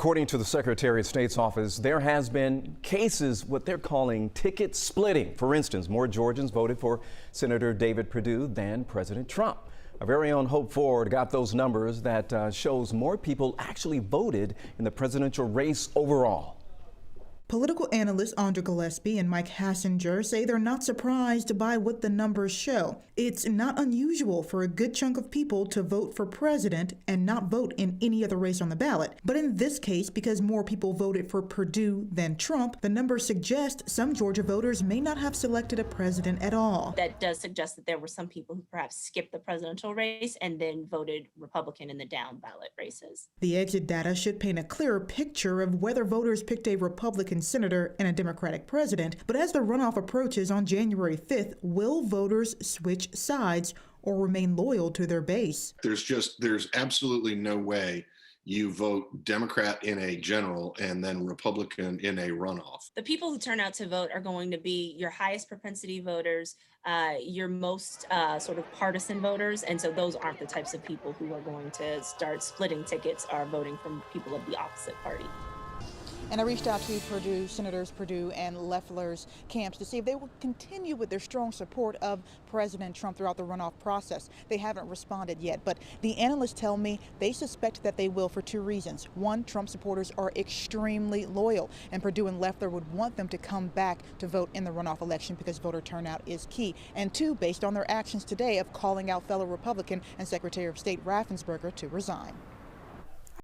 According to the Secretary of State's office, there has been cases, what they're calling ticket splitting. For instance, more Georgians voted for Senator David Perdue than President Trump. Our very own Hope Ford got those numbers that shows more people actually voted in the presidential race overall. Political analysts Andra Gillespie and Mike Hassinger say they're not surprised by what the numbers show. It's not unusual for a good chunk of people to vote for president and not vote in any other race on the ballot. But in this case, because more people voted for Perdue than Trump, the numbers suggest some Georgia voters may not have selected a president at all. That does suggest that there were some people who perhaps skipped the presidential race and then voted Republican in the down ballot races. The exit data should paint a clearer picture of whether voters picked a Republican senator and a Democratic president, but as the runoff approaches on January 5th, will voters switch sides or remain loyal to their base? There's absolutely no way you vote Democrat in a general and then Republican in a runoff. The people who turn out to vote are going to be your highest propensity voters, your most sort of partisan voters, and so those aren't the types of people who are going to start splitting tickets or voting from people of the opposite party. And I reached out to Senators Perdue and Loeffler's camps to see if they will continue with their strong support of President Trump throughout the runoff process. They haven't responded yet, but the analysts tell me they suspect that they will for two reasons. One, Trump supporters are extremely loyal, and Perdue and Loeffler would want them to come back to vote in the runoff election because voter turnout is key. And two, based on their actions today of calling out fellow Republican and Secretary of State Raffensperger to resign.